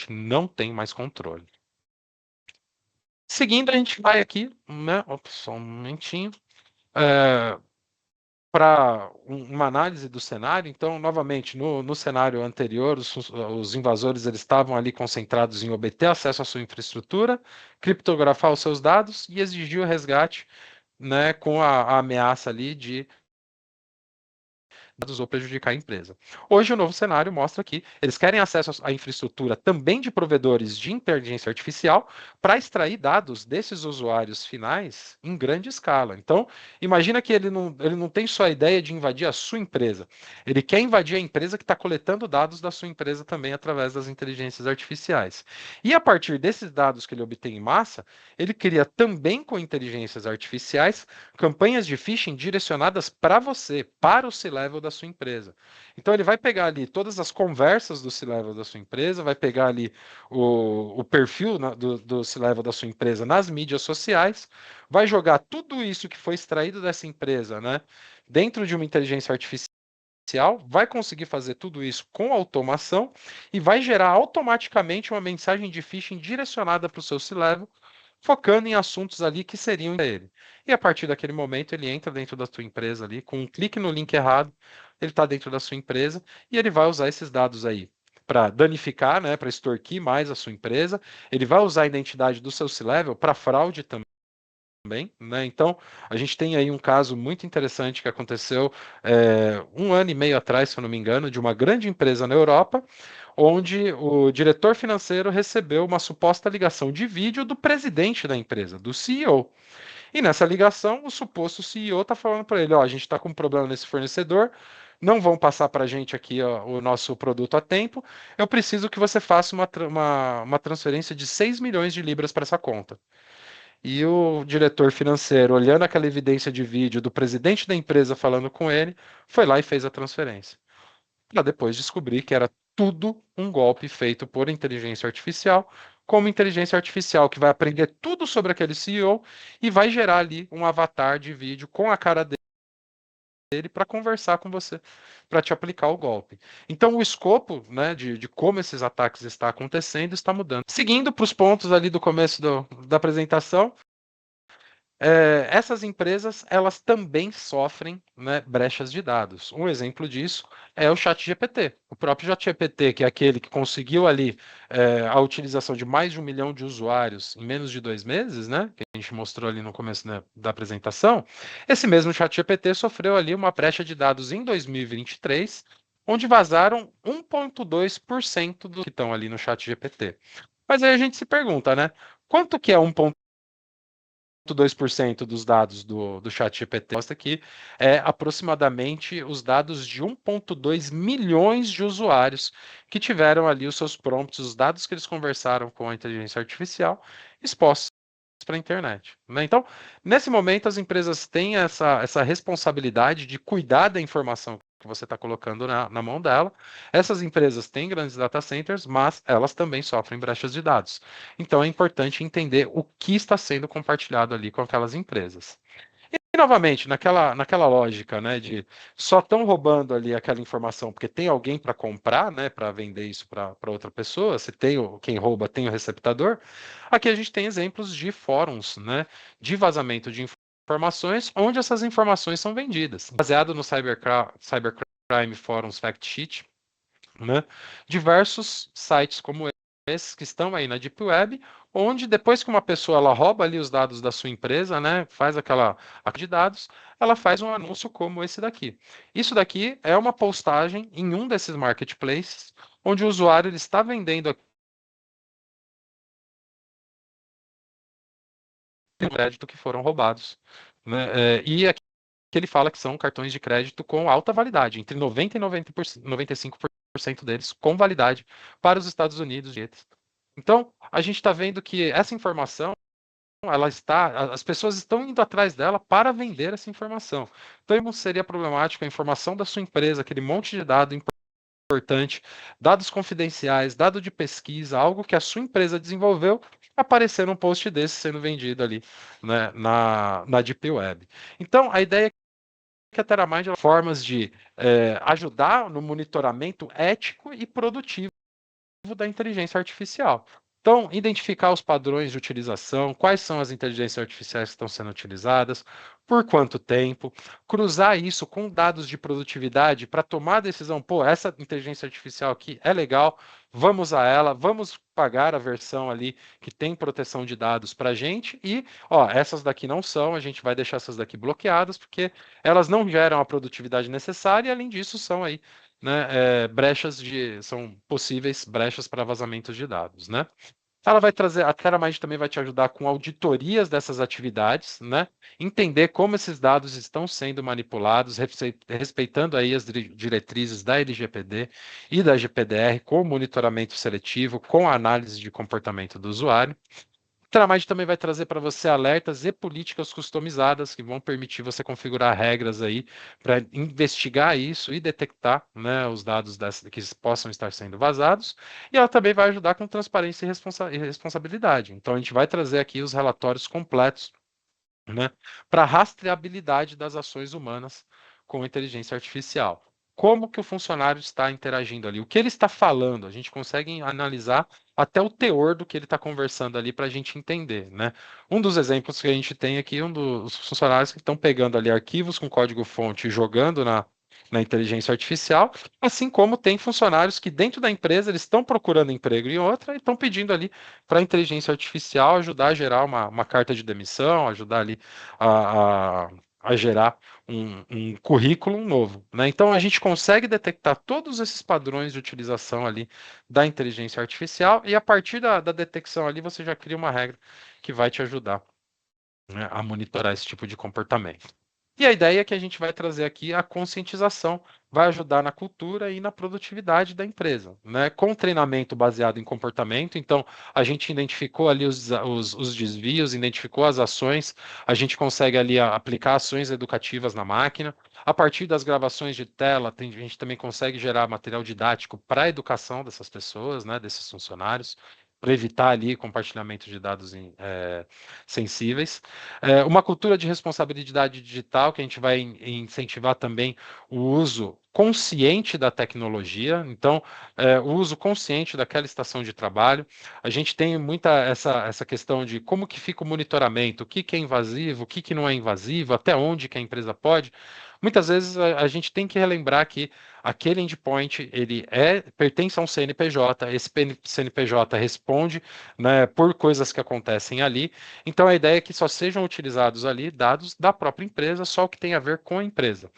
não tem mais controle. Seguindo, a gente vai aqui, né, opa, só um momentinho, para uma análise do cenário. Então, novamente, no cenário anterior, os invasores eles estavam ali concentrados em obter acesso à sua infraestrutura, criptografar os seus dados e exigir o resgate, né, com a ameaça ali de dados ou prejudicar a empresa. Hoje, o novo cenário mostra que eles querem acesso à infraestrutura também de provedores de inteligência artificial para extrair dados desses usuários finais em grande escala. Então, imagina que ele não tem só a ideia de invadir a sua empresa, ele quer invadir a empresa que está coletando dados da sua empresa também através das inteligências artificiais. E a partir desses dados que ele obtém em massa, ele cria também com inteligências artificiais campanhas de phishing direcionadas para você, para o C-level da sua empresa. Então ele vai pegar ali todas as conversas do C-level da sua empresa, vai pegar ali o perfil do C-level da sua empresa nas mídias sociais, vai jogar tudo isso que foi extraído dessa empresa, né, dentro de uma inteligência artificial, vai conseguir fazer tudo isso com automação e vai gerar automaticamente uma mensagem de phishing direcionada para o seu C-level, focando em assuntos ali que seriam para ele. E a partir daquele momento ele entra dentro da sua empresa ali, com um clique no link errado, ele está dentro da sua empresa e ele vai usar esses dados aí para danificar, né, para extorquir mais a sua empresa. Ele vai usar a identidade do seu C-level para fraude também, né? Então, a gente tem aí um caso muito interessante que aconteceu 1 ano e meio atrás, se eu não me engano, de uma grande empresa na Europa, onde o diretor financeiro recebeu uma suposta ligação de vídeo do presidente da empresa, do CEO. E nessa ligação, o suposto CEO está falando para ele: ó, a gente está com um problema nesse fornecedor, não vão passar para a gente aqui ó, o nosso produto a tempo, eu preciso que você faça uma transferência de 6 milhões de libras para essa conta. E o diretor financeiro, olhando aquela evidência de vídeo do presidente da empresa falando com ele, foi lá e fez a transferência. Para depois descobrir que era tudo um golpe feito por inteligência artificial, como inteligência artificial que vai aprender tudo sobre aquele CEO e vai gerar ali um avatar de vídeo com a cara dele para conversar com você, para te aplicar o golpe. Então, o escopo, né, de como esses ataques está acontecendo está mudando. Seguindo para os pontos ali do começo da apresentação, essas empresas elas também sofrem, né, brechas de dados. Um exemplo disso é o ChatGPT. O próprio ChatGPT, que é aquele que conseguiu ali a utilização de mais de 1 milhão de usuários em menos de 2 meses, né, que a gente mostrou ali no começo, né, da apresentação, esse mesmo ChatGPT sofreu ali uma brecha de dados em 2023, onde vazaram 1,2% do que estão ali no ChatGPT. Mas aí a gente se pergunta, né? Quanto que é 1,2% dos dados do ChatGPT? Mostra que é aproximadamente os dados de 1,2 milhões de usuários que tiveram ali os seus prompts, os dados que eles conversaram com a inteligência artificial, expostos para a internet, né? Então, nesse momento, as empresas têm essa responsabilidade de cuidar da informação que você está colocando na mão dela. Essas empresas têm grandes data centers, mas elas também sofrem brechas de dados. Então, é importante entender o que está sendo compartilhado ali com aquelas empresas. E, novamente, naquela lógica, né, de só estão roubando ali aquela informação porque tem alguém para comprar, né, para vender isso para outra pessoa, se tem quem rouba, tem o receptador, aqui a gente tem exemplos de fóruns, né, de vazamento de informações, onde essas informações são vendidas. Baseado no Cybercrime Forums Fact Sheet, né, diversos sites como esses que estão aí na Deep Web, onde depois que uma pessoa ela rouba ali os dados da sua empresa, né, faz aquela de dados, ela faz um anúncio como esse daqui. Isso daqui é uma postagem em um desses marketplaces, onde o usuário ele está vendendo crédito que foram roubados, né, e aqui ele fala que são cartões de crédito com alta validade, entre 90 e 95% deles com validade para os Estados Unidos. Então, a gente está vendo que essa informação, as pessoas estão indo atrás dela para vender essa informação. Então, seria problemático a informação da sua empresa, aquele monte de dado importante, dados confidenciais, dado de pesquisa, algo que a sua empresa desenvolveu, aparecer num post desse sendo vendido ali, né, na Deep Web. Então, a ideia é que a TerraMind formas de ajudar no monitoramento ético e produtivo da inteligência artificial. Então, identificar os padrões de utilização, quais são as inteligências artificiais que estão sendo utilizadas, por quanto tempo, cruzar isso com dados de produtividade para tomar a decisão, pô, essa inteligência artificial aqui é legal, vamos a ela, vamos pagar a versão ali que tem proteção de dados para a gente e, ó, essas daqui não são, a gente vai deixar essas daqui bloqueadas porque elas não geram a produtividade necessária e, além disso, são aí, né, são possíveis brechas para vazamentos de dados, né? Ela vai trazer, a TerraMind também vai te ajudar com auditorias dessas atividades, né? Entender como esses dados estão sendo manipulados, respeitando aí as diretrizes da LGPD e da GPDR, com monitoramento seletivo, com a análise de comportamento do usuário. O Tramite também vai trazer para você alertas e políticas customizadas que vão permitir você configurar regras aí para investigar isso e detectar, né, os dados que possam estar sendo vazados. E ela também vai ajudar com transparência e responsabilidade. Então a gente vai trazer aqui os relatórios completos, né, para rastreabilidade das ações humanas com inteligência artificial. Como que o funcionário está interagindo ali? O que ele está falando? A gente consegue analisar até o teor do que ele está conversando ali para a gente entender, né? Um dos exemplos que a gente tem aqui, um dos funcionários que estão pegando ali arquivos com código-fonte e jogando na inteligência artificial, assim como tem funcionários que dentro da empresa eles estão procurando emprego em outra e estão pedindo ali para a inteligência artificial ajudar a gerar uma carta de demissão, ajudar ali a, a, a gerar um currículo novo, né? Então a gente consegue detectar todos esses padrões de utilização ali da inteligência artificial e a partir da detecção ali você já cria uma regra que vai te ajudar, né, a monitorar esse tipo de comportamento. E a ideia é que a gente vai trazer aqui a conscientização, vai ajudar na cultura e na produtividade da empresa, né? Com treinamento baseado em comportamento, então a gente identificou ali os desvios, identificou as ações, a gente consegue ali aplicar ações educativas na máquina. A partir das gravações de tela, a gente também consegue gerar material didático para a educação dessas pessoas, né? Desses funcionários, para evitar ali compartilhamento de dados sensíveis. Uma cultura de responsabilidade digital, que a gente vai incentivar também o uso consciente da tecnologia, então, o uso consciente daquela estação de trabalho. A gente tem muita essa questão de como que fica o monitoramento, o que que é invasivo, o que que não é invasivo, até onde que a empresa pode. Muitas vezes a gente tem que relembrar que aquele endpoint ele pertence a um CNPJ, esse CNPJ responde, né, por coisas que acontecem ali. Então a ideia é que só sejam utilizados ali dados da própria empresa, só o que tem a ver com a empresa.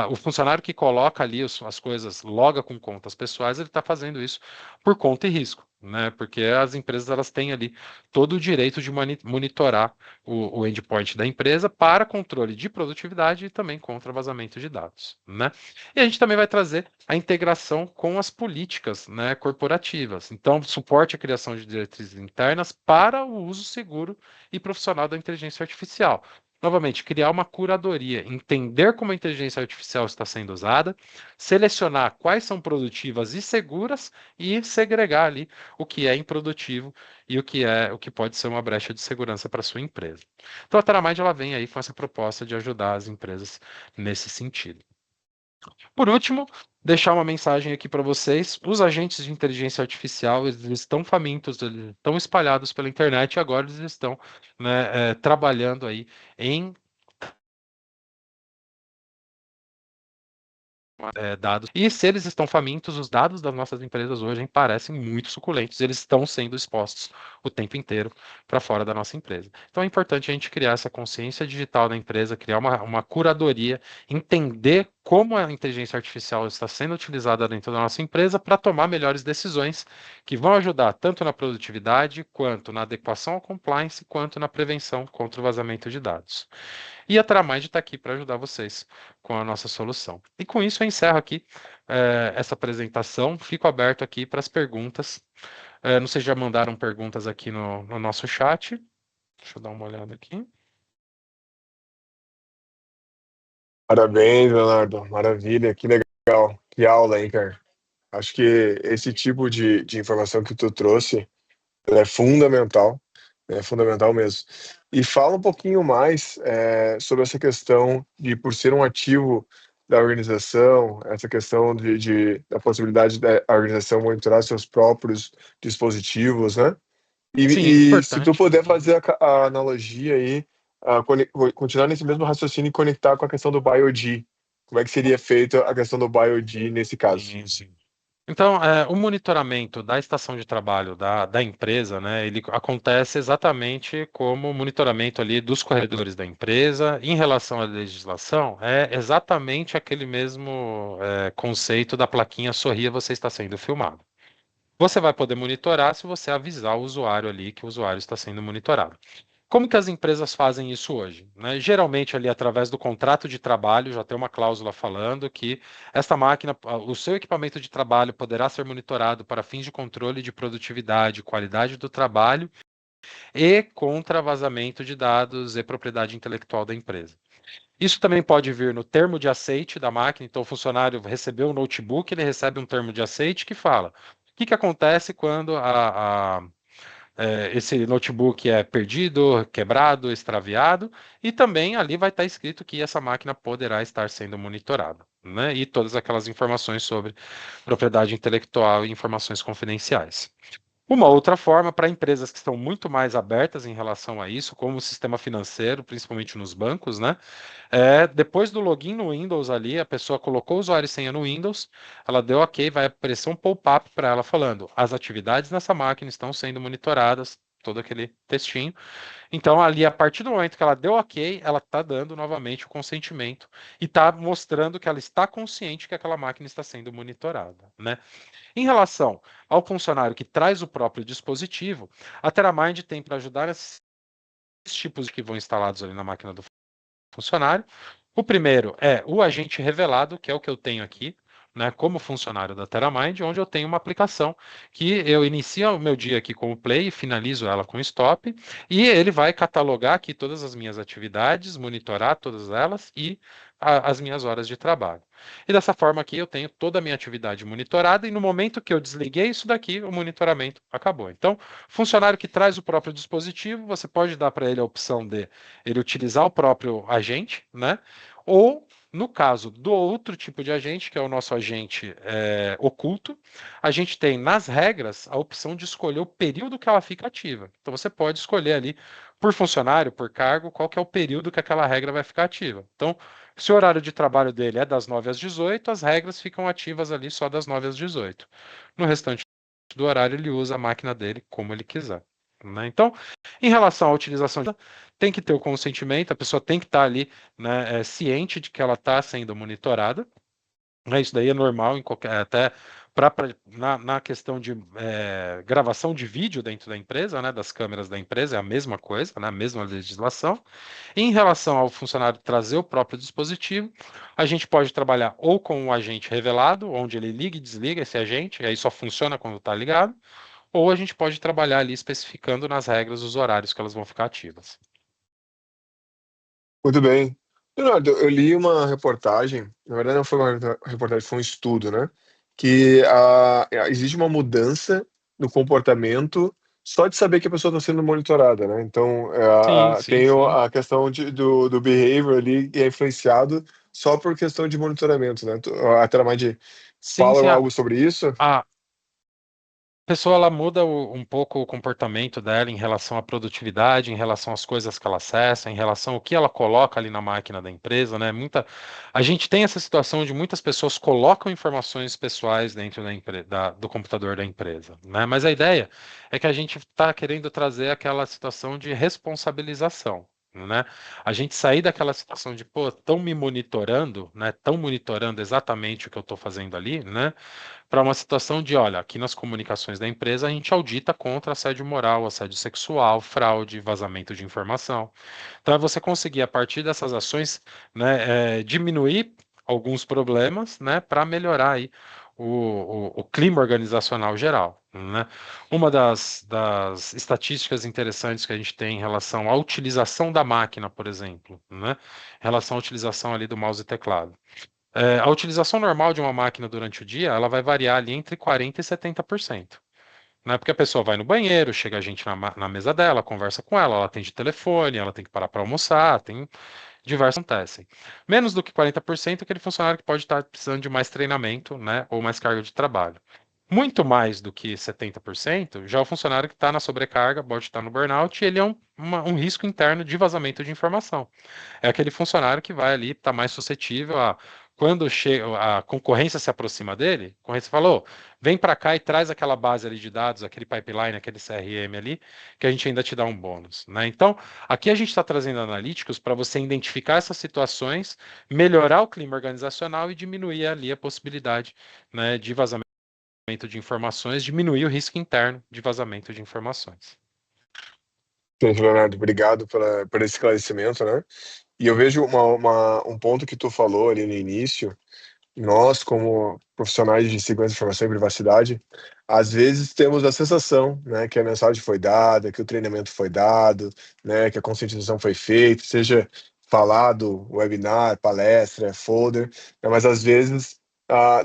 O funcionário que coloca ali as coisas, loga com contas pessoais, ele está fazendo isso por conta e risco, né? Porque as empresas elas têm ali todo o direito de monitorar o endpoint da empresa para controle de produtividade e também contra vazamento de dados, né? E a gente também vai trazer a integração com as políticas, né, corporativas. Então, suporte à criação de diretrizes internas para o uso seguro e profissional da inteligência artificial. Novamente, criar uma curadoria, entender como a inteligência artificial está sendo usada, selecionar quais são produtivas e seguras e segregar ali o que é improdutivo e o que pode ser uma brecha de segurança para sua empresa. Então a Teramind ela vem aí com essa proposta de ajudar as empresas nesse sentido. Por último, deixar uma mensagem aqui para vocês. Os agentes de inteligência artificial eles estão famintos, eles estão espalhados pela internet e agora eles estão, né, trabalhando aí em dados. E se eles estão famintos, os dados das nossas empresas hoje parecem muito suculentos. Eles estão sendo expostos o tempo inteiro para fora da nossa empresa. Então é importante a gente criar essa consciência digital da empresa, criar uma curadoria, entender como a inteligência artificial está sendo utilizada dentro da nossa empresa para tomar melhores decisões que vão ajudar tanto na produtividade, quanto na adequação ao compliance, quanto na prevenção contra o vazamento de dados. E a Tramind está aqui para ajudar vocês com a nossa solução. E com isso eu encerro aqui essa apresentação. Fico aberto aqui para as perguntas. Não sei se já mandaram perguntas aqui no nosso chat. Deixa eu dar uma olhada aqui. Parabéns, Leonardo. Maravilha, que legal. Que aula, hein, cara? Acho que esse tipo de informação que tu trouxe é fundamental mesmo. E fala um pouquinho mais sobre essa questão de, por ser um ativo da organização, essa questão da possibilidade da organização monitorar seus próprios dispositivos, né? Sim, E se tu importante. puder fazer a analogia aí continuar nesse mesmo raciocínio e conectar com a questão do BioD. Como é que seria feito a questão do BioD nesse caso? Sim, sim. Então, o monitoramento da estação de trabalho da empresa, né, ele acontece exatamente como o monitoramento ali dos corredores da empresa em relação à legislação, é exatamente aquele mesmo conceito da plaquinha Sorria, você está sendo filmado. Você vai poder monitorar se você avisar o usuário ali que o usuário está sendo monitorado. Como que as empresas fazem isso hoje? Né? Geralmente ali através do contrato de trabalho já tem uma cláusula falando que esta máquina, o seu equipamento de trabalho poderá ser monitorado para fins de controle de produtividade, qualidade do trabalho e contra vazamento de dados e propriedade intelectual da empresa. Isso também pode vir no termo de aceite da máquina. Então, o funcionário recebeu um notebook, ele recebe um termo de aceite que fala o que acontece quando esse notebook é perdido, quebrado, extraviado, e também ali vai estar escrito que essa máquina poderá estar sendo monitorada, né? E todas aquelas informações sobre propriedade intelectual e informações confidenciais. Uma outra forma para empresas que estão muito mais abertas em relação a isso, como o sistema financeiro, principalmente nos bancos, né? Depois do login no Windows ali, a pessoa colocou o usuário e senha no Windows, ela deu OK, vai aparecer um pop-up para ela falando: as atividades nessa máquina estão sendo monitoradas, todo aquele textinho. Então, ali, a partir do momento que ela deu OK, ela está dando novamente o consentimento e está mostrando que ela está consciente que aquela máquina está sendo monitorada, né? Em relação ao funcionário que traz o próprio dispositivo, a TerraMind tem para ajudar esses tipos que vão instalados ali na máquina do funcionário. O primeiro é o agente revelado, que é o que eu tenho aqui, né, como funcionário da TerraMind, onde eu tenho uma aplicação que eu inicio o meu dia aqui com o play, finalizo ela com o stop, e ele vai catalogar aqui todas as minhas atividades, monitorar todas elas e as minhas horas de trabalho. E dessa forma aqui eu tenho toda a minha atividade monitorada e no momento que eu desliguei isso daqui, o monitoramento acabou. Então, funcionário que traz o próprio dispositivo, você pode dar para ele a opção de ele utilizar o próprio agente, né? Ou, no caso do outro tipo de agente, que é o nosso agente oculto, a gente tem nas regras a opção de escolher o período que ela fica ativa. Então você pode escolher ali, por funcionário, por cargo, qual que é o período que aquela regra vai ficar ativa. Então, se o horário de trabalho dele é das 9 às 18, as regras ficam ativas ali só das 9 às 18. No restante do horário, ele usa a máquina dele como ele quiser, né? Então, em relação à utilização, tem que ter o consentimento, a pessoa tem que estar ali, né, ciente de que ela está sendo monitorada, né? Isso daí é normal em qualquer, até na questão de gravação de vídeo dentro da empresa, né, das câmeras da empresa, é a mesma coisa, né, a mesma legislação. Em relação ao funcionário trazer o próprio dispositivo, a gente pode trabalhar ou com o agente revelado, onde ele liga e desliga esse agente, e aí só funciona quando está ligado, ou a gente pode trabalhar ali especificando nas regras os horários que elas vão ficar ativas. Muito bem. Leonardo, eu li uma reportagem, na verdade não foi uma reportagem, foi um estudo, né? Que existe uma mudança no comportamento só de saber que a pessoa está sendo monitorada, né? Então, Sim, sim, tem sim. a questão do behavior ali que é influenciado só por questão de monitoramento, né? A Teramind Sim, sim. fala algo sobre isso? A pessoa ela muda um pouco o comportamento dela em relação à produtividade, em relação às coisas que ela acessa, em relação ao que ela coloca ali na máquina da empresa, né? A gente tem essa situação de muitas pessoas colocam informações pessoais dentro do computador da empresa, né? Mas a ideia é que a gente está querendo trazer aquela situação de responsabilização. Né? A gente sair daquela situação de, pô, estão me monitorando, né? Estão monitorando exatamente o que eu estou fazendo ali, né? Para uma situação de, olha, aqui nas comunicações da empresa a gente audita contra assédio moral, assédio sexual, fraude, vazamento de informação. Então é você conseguir, a partir dessas ações, né, diminuir alguns problemas, né, para melhorar aí o clima organizacional geral, né? Uma das estatísticas interessantes que a gente tem em relação à utilização da máquina, por exemplo, né, em relação à utilização ali do mouse e teclado. A utilização normal de uma máquina durante o dia, ela vai variar ali entre 40% e 70%. Né? Porque a pessoa vai no banheiro, chega a gente na mesa dela, conversa com ela, ela atende telefone, ela tem que parar para almoçar, tem diversos acontecem. Menos do que 40% é aquele funcionário que pode estar precisando de mais treinamento, né, ou mais carga de trabalho. Muito mais do que 70%, já o funcionário que está na sobrecarga, pode estar no burnout, ele é um risco interno de vazamento de informação. É aquele funcionário que vai ali, está mais suscetível a, quando a concorrência se aproxima dele, a concorrência falou, vem para cá e traz aquela base ali de dados, aquele pipeline, aquele CRM ali, que a gente ainda te dá um bônus, né? Então, aqui a gente está trazendo analíticos para você identificar essas situações, melhorar o clima organizacional e diminuir ali a possibilidade, né, de vazamento de informações, diminuir o risco interno de vazamento de informações. Gente, Leonardo, obrigado por esse esclarecimento, né? E eu vejo um ponto que tu falou ali no início. Nós, como profissionais de segurança de informação e privacidade, às vezes temos a sensação, né, que a mensagem foi dada, que o treinamento foi dado, né, que a conscientização foi feita, seja falado, webinar, palestra, folder, né, mas às vezes a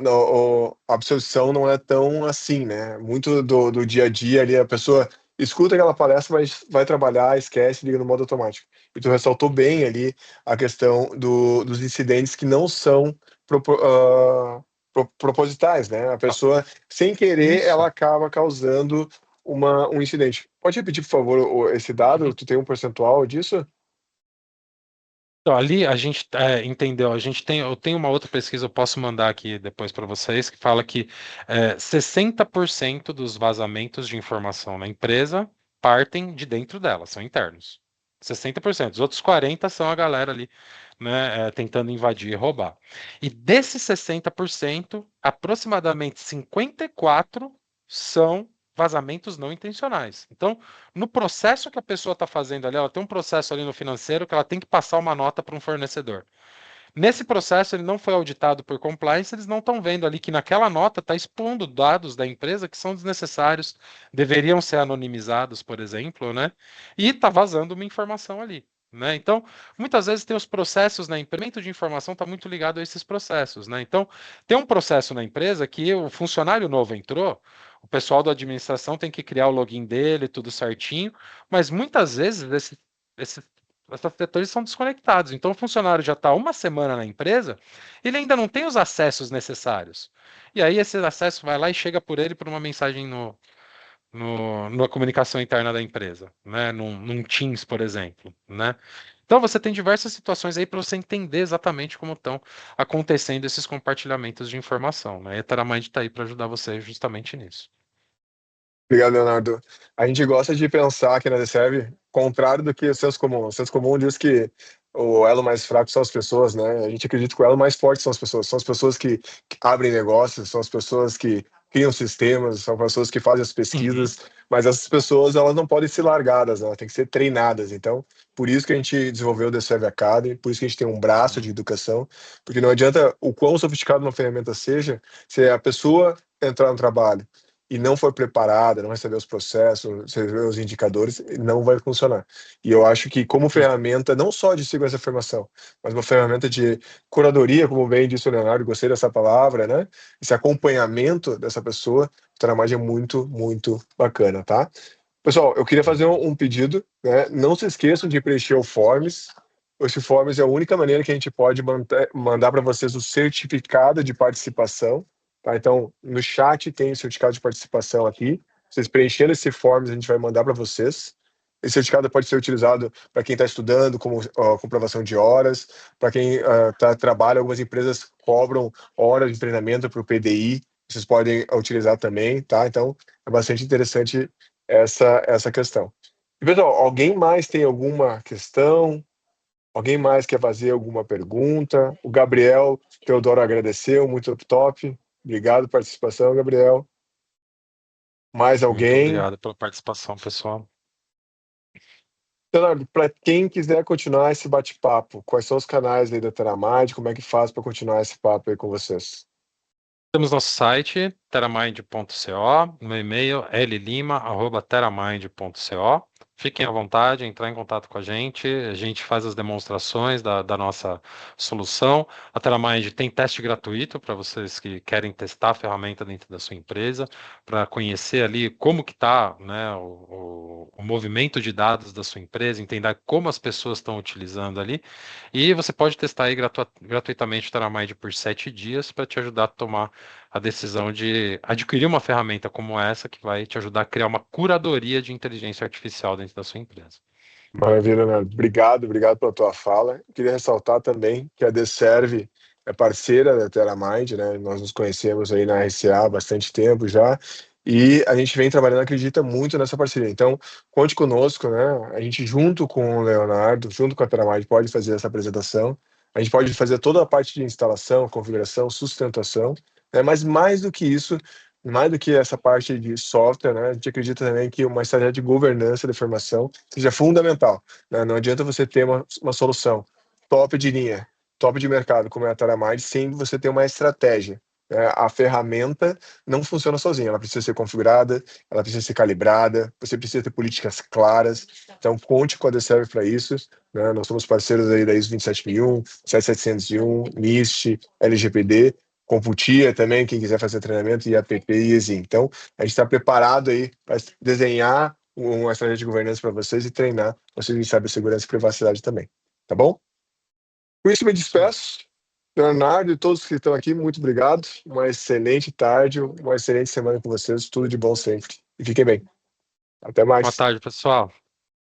absorção não é tão assim, né? Muito do dia a dia ali, a pessoa escuta aquela palestra, mas vai trabalhar, esquece, liga no modo automático. E tu ressaltou bem ali a questão dos incidentes que não são propositais, né? A Ah, pessoa, sem querer, ela isso. acaba causando um incidente. Pode repetir, por favor, esse dado? Uhum. Tu tem um percentual disso? Então, ali a gente entendeu, eu tenho uma outra pesquisa, eu posso mandar aqui depois para vocês, que fala que 60% dos vazamentos de informação na empresa partem de dentro dela, são internos. 60%. Os outros 40% são a galera ali, né, tentando invadir e roubar. E desses 60%, aproximadamente 54% são vazamentos não intencionais. Então, no processo que a pessoa está fazendo ali, ela tem um processo ali no financeiro que ela tem que passar uma nota para um fornecedor. Nesse processo, ele não foi auditado por compliance, eles não estão vendo ali que naquela nota está expondo dados da empresa que são desnecessários, deveriam ser anonimizados, por exemplo, né? E está vazando uma informação ali. Né? Então, muitas vezes tem os processos, né? Incremento de informação está muito ligado a esses processos. Né? Então, tem um processo na empresa que o funcionário novo entrou, o pessoal da administração tem que criar o login dele, tudo certinho, mas muitas vezes esse esses setores são desconectados. Então, o funcionário já está uma semana na empresa, ele ainda não tem os acessos necessários. E aí, esse acesso vai lá e chega por ele por uma mensagem na comunicação interna da empresa, né? Num Teams, por exemplo, né? Então, você tem diversas situações aí para você entender exatamente como estão acontecendo esses compartilhamentos de informação, né? E a Teramind está aí para ajudar você justamente nisso. Obrigado, Leonardo. A gente gosta de pensar aqui na Deserve, contrário do que o senso comum. O senso comum diz que o elo mais fraco são as pessoas, né? A gente acredita que o elo mais forte são as pessoas que abrem negócios, são as pessoas que criam sistemas, são pessoas que fazem as Uhum. pesquisas, mas essas pessoas, elas não podem ser largadas, né? Elas têm que ser treinadas. Então, por isso que a gente desenvolveu o Deserve Academy, por isso que a gente tem um braço de educação, porque não adianta o quão sofisticado uma ferramenta seja, se a pessoa entrar no trabalho e não for preparada, não receber os processos, receber os indicadores, não vai funcionar. E eu acho que como ferramenta, não só de segurança da informação, mas uma ferramenta de curadoria, como bem disse o Leonardo, gostei dessa palavra, né? Esse acompanhamento dessa pessoa, o Tramage é muito, muito bacana, tá? Pessoal, eu queria fazer um pedido, né? Não se esqueçam de preencher o Forms. Esse Forms é a única maneira que a gente pode mandar para vocês o certificado de participação, tá? Então, no chat tem o certificado de participação aqui. Vocês preenchendo esse Forms, a gente vai mandar para vocês. Esse certificado pode ser utilizado para quem está estudando, como comprovação de horas, para quem trabalha, algumas empresas cobram horas de treinamento para o PDI, vocês podem utilizar também, tá? Então, é bastante interessante essa questão. E, pessoal, alguém mais tem alguma questão? Alguém mais quer fazer alguma pergunta? O Gabriel Teodoro agradeceu, muito top. Obrigado pela participação, Gabriel. Mais Muito alguém? obrigado pela participação, pessoal. Leonardo, para quem quiser continuar esse bate-papo, quais são os canais aí da Teramind? Como é que faz para continuar esse papo aí com vocês? Temos nosso site, teramind.co, no e-mail llima@teramind.co. Fiquem à vontade, entrar em contato com a gente faz as demonstrações da nossa solução. A Teramind tem teste gratuito para vocês que querem testar a ferramenta dentro da sua empresa, para conhecer ali como que está, né, o movimento de dados da sua empresa, entender como as pessoas estão utilizando ali. E você pode testar aí gratuitamente o Teramind por 7 dias para te ajudar a tomar a decisão de adquirir uma ferramenta como essa que vai te ajudar a criar uma curadoria de inteligência artificial dentro da sua empresa. Maravilha, Leonardo. Obrigado pela tua fala. Eu queria ressaltar também que a Deserve é parceira da TerraMind, né? Nós nos conhecemos aí na RCA há bastante tempo já, e a gente vem trabalhando, acredita muito nessa parceria. Então, conte conosco, né? A gente, junto com o Leonardo, junto com a TerraMind, pode fazer essa apresentação. A gente pode fazer toda a parte de instalação, configuração, sustentação, né? Mas mais do que essa parte de software, né? A gente acredita também que uma estratégia de governança da informação seja fundamental, né? Não adianta você ter uma solução top de linha, top de mercado, como é a Taramide, sem você ter uma estratégia. A ferramenta não funciona sozinha, ela precisa ser configurada, ela precisa ser calibrada, você precisa ter políticas claras. Então, conte com a Deserve para isso, né? Nós somos parceiros aí da ISO 27001, 7701, NIST, LGPD, Computia também, quem quiser fazer treinamento, IAPP e ESIM. Então, a gente está preparado aí para desenhar uma estratégia de governança para vocês e treinar vocês em cibersegurança e privacidade também. Tá bom? Com isso, me despeço. Leonardo e todos que estão aqui, muito obrigado. Uma excelente tarde, uma excelente semana com vocês. Tudo de bom sempre. E fiquem bem. Até Boa mais. tarde, pessoal.